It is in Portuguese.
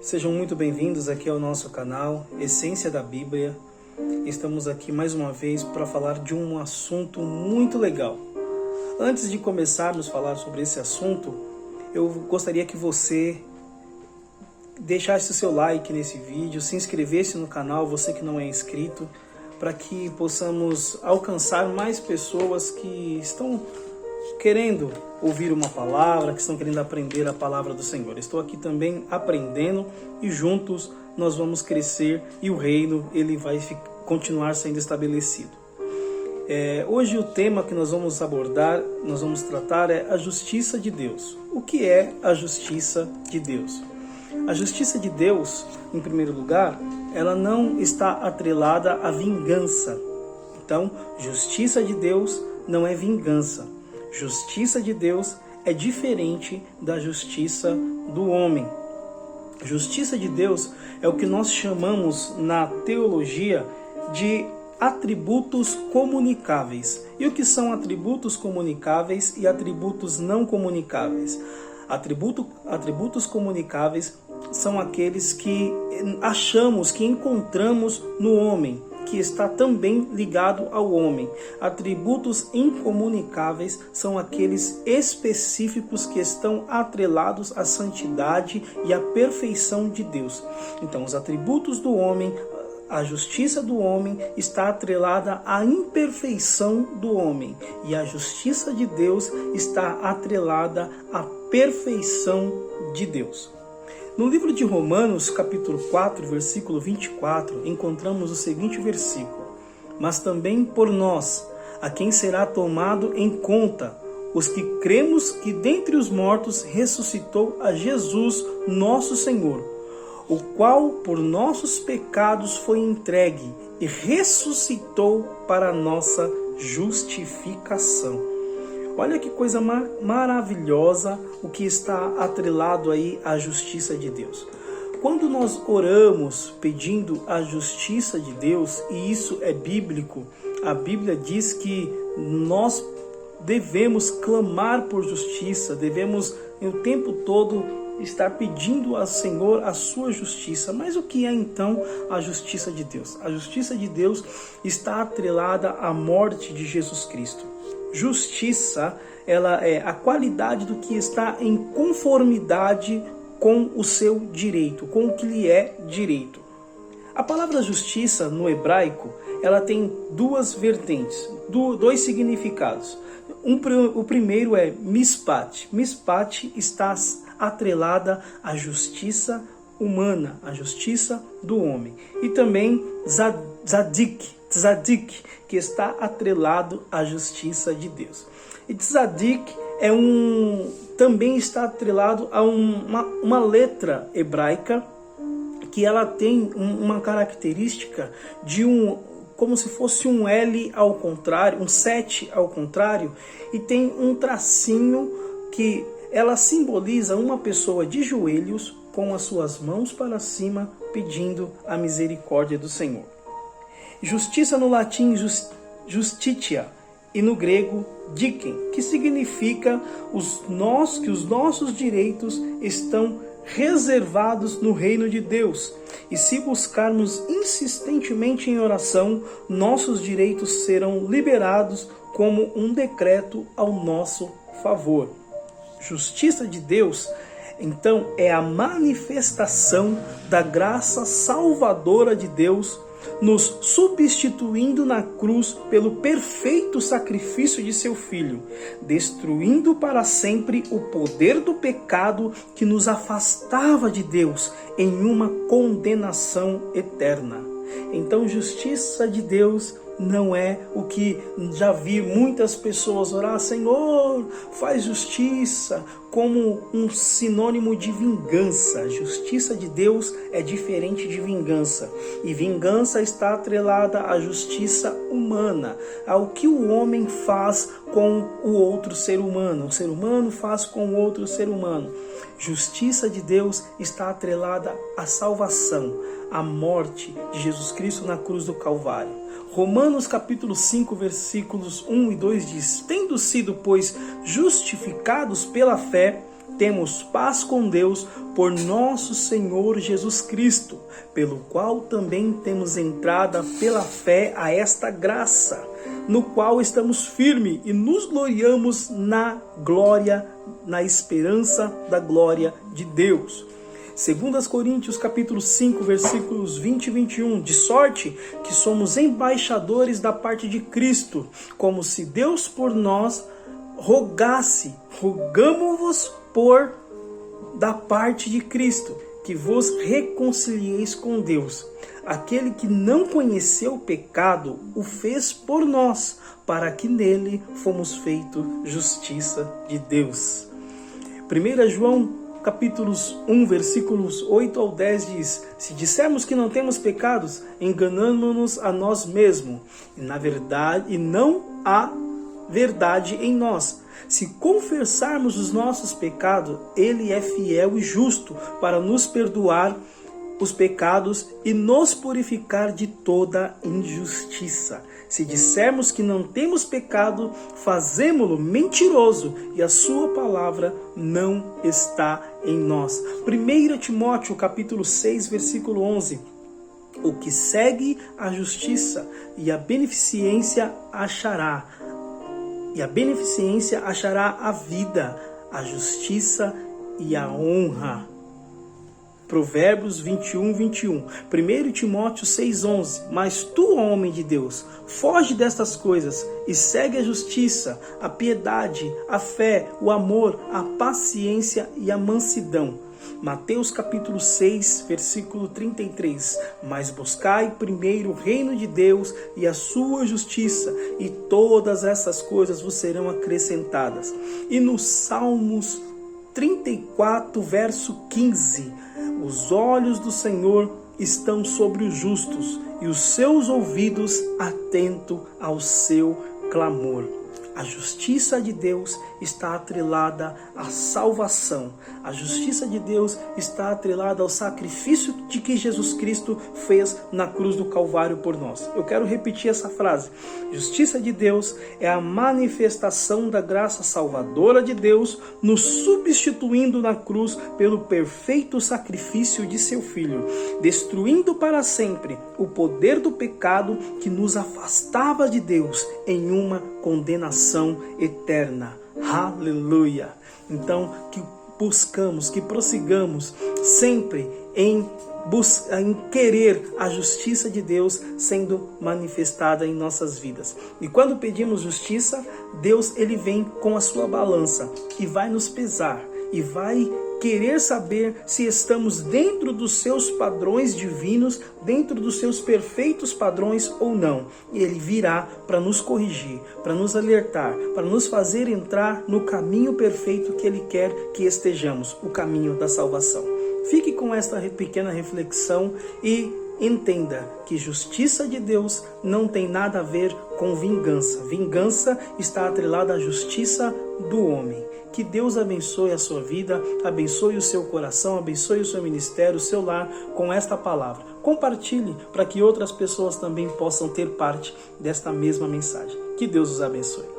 Sejam muito bem-vindos aqui ao nosso canal Essência da Bíblia. Estamos aqui mais uma vez para falar de um assunto muito legal. Antes de começarmos a falar sobre esse assunto, eu gostaria que você deixasse o seu like nesse vídeo, se inscrevesse no canal, você que não é inscrito, para que possamos alcançar mais pessoas que estão querendo ouvir uma palavra, que estão querendo aprender a palavra do Senhor. Estou aqui também aprendendo e juntos nós vamos crescer e o reino ele vai continuar sendo estabelecido. Hoje o tema que nós vamos abordar, nós vamos tratar é a justiça de Deus. O que é a justiça de Deus? A justiça de Deus, em primeiro lugar, ela não está atrelada à vingança. Então, justiça de Deus não é vingança. Justiça de Deus é diferente da justiça do homem. Justiça de Deus é o que nós chamamos na teologia de atributos comunicáveis. E o que são atributos comunicáveis e atributos não comunicáveis? Atributos comunicáveis são aqueles que achamos, que encontramos no homem, que está também ligado ao homem. Atributos incomunicáveis são aqueles específicos que estão atrelados à santidade e à perfeição de Deus. Então, os atributos do homem, a justiça do homem está atrelada à imperfeição do homem, e a justiça de Deus está atrelada à perfeição de Deus. No livro de Romanos, capítulo 4, versículo 24, encontramos o seguinte versículo: mas também por nós, a quem será tomado em conta, os que cremos que dentre os mortos ressuscitou a Jesus, nosso Senhor, o qual por nossos pecados foi entregue e ressuscitou para a nossa justificação. Olha que coisa maravilhosa o que está atrelado aí à justiça de Deus. Quando nós oramos pedindo a justiça de Deus, e isso é bíblico, a Bíblia diz que nós devemos clamar por justiça, devemos o tempo todo estar pedindo ao Senhor a sua justiça. Mas o que é então a justiça de Deus? A justiça de Deus está atrelada à morte de Jesus Cristo. Justiça, ela é a qualidade do que está em conformidade com o seu direito, com o que lhe é direito. A palavra justiça no hebraico, ela tem duas vertentes, dois significados. O primeiro é mispat. Mispat está atrelada à justiça humana, à justiça do homem. E também tzadik, que está atrelado à justiça de Deus. E tzadik também está atrelado a uma letra hebraica que ela tem uma característica de como se fosse um L ao contrário, um 7 ao contrário, e tem um tracinho que ela simboliza uma pessoa de joelhos com as suas mãos para cima pedindo a misericórdia do Senhor. Justiça no latim justitia e no grego dikén, que significa que os nossos direitos estão reservados no reino de Deus. E se buscarmos insistentemente em oração, nossos direitos serão liberados como um decreto ao nosso favor. Justiça de Deus, então, é a manifestação da graça salvadora de Deus, nos substituindo na cruz pelo perfeito sacrifício de seu Filho, destruindo para sempre o poder do pecado que nos afastava de Deus em uma condenação eterna. Então, justiça de Deus não é o que já vi muitas pessoas orar: Senhor, faz justiça, como um sinônimo de vingança. Justiça de Deus é diferente de vingança. E vingança está atrelada à justiça humana, ao que o homem faz com o outro ser humano. O ser humano faz com o outro ser humano. Justiça de Deus está atrelada à salvação, à morte de Jesus Cristo na cruz do Calvário. Romanos capítulo 5, versículos 1 e 2 diz: tendo sido, pois, justificados pela fé, temos paz com Deus por nosso Senhor Jesus Cristo, pelo qual também temos entrada pela fé a esta graça, no qual estamos firmes e nos gloriamos na glória, na esperança da glória de Deus. 2 Coríntios capítulo 5, versículos 20 e 21, de sorte que somos embaixadores da parte de Cristo, como se Deus por nós rogasse, rogamo-vos por da parte de Cristo, que vos reconcilieis com Deus. Aquele que não conheceu o pecado, o fez por nós, para que nele fomos feitos justiça de Deus. 1 João capítulos 1, versículos 8 ao 10 diz: se dissermos que não temos pecados, enganamo-nos a nós mesmos, e não há verdade em nós. Se confessarmos os nossos pecados, Ele é fiel e justo para nos perdoar os pecados e nos purificar de toda injustiça. Se dissermos que não temos pecado, fazemo-lo mentiroso e a sua palavra não está em nós. 1 Timóteo capítulo 6, versículo 11. O que segue a justiça e a beneficência achará. E a beneficência achará a vida, a justiça e a honra. Provérbios 21, 21. 1 Timóteo 6, 11. Mas tu, homem de Deus, foge destas coisas e segue a justiça, a piedade, a fé, o amor, a paciência e a mansidão. Mateus capítulo 6, versículo 33. Mas buscai primeiro o reino de Deus e a sua justiça, e todas essas coisas vos serão acrescentadas. E no Salmos 34, verso 15. Os olhos do Senhor estão sobre os justos e os seus ouvidos atentos ao seu clamor. A justiça de Deus está atrelada à salvação. A justiça de Deus está atrelada ao sacrifício de que Jesus Cristo fez na cruz do Calvário por nós. Eu quero repetir essa frase. Justiça de Deus é a manifestação da graça salvadora de Deus, nos substituindo na cruz pelo perfeito sacrifício de seu Filho, destruindo para sempre o poder do pecado que nos afastava de Deus em uma condenação eterna. Aleluia! Então, que buscamos, que prossigamos sempre em querer a justiça de Deus sendo manifestada em nossas vidas. E quando pedimos justiça, Deus ele vem com a sua balança e vai nos pesar e vai querer saber se estamos dentro dos seus padrões divinos, dentro dos seus perfeitos padrões ou não. E ele virá para nos corrigir, para nos alertar, para nos fazer entrar no caminho perfeito que ele quer que estejamos, o caminho da salvação. Fique com esta pequena reflexão e entenda que justiça de Deus não tem nada a ver com vingança. Vingança está atrelada à justiça do homem. Que Deus abençoe a sua vida, abençoe o seu coração, abençoe o seu ministério, o seu lar com esta palavra. Compartilhe para que outras pessoas também possam ter parte desta mesma mensagem. Que Deus os abençoe.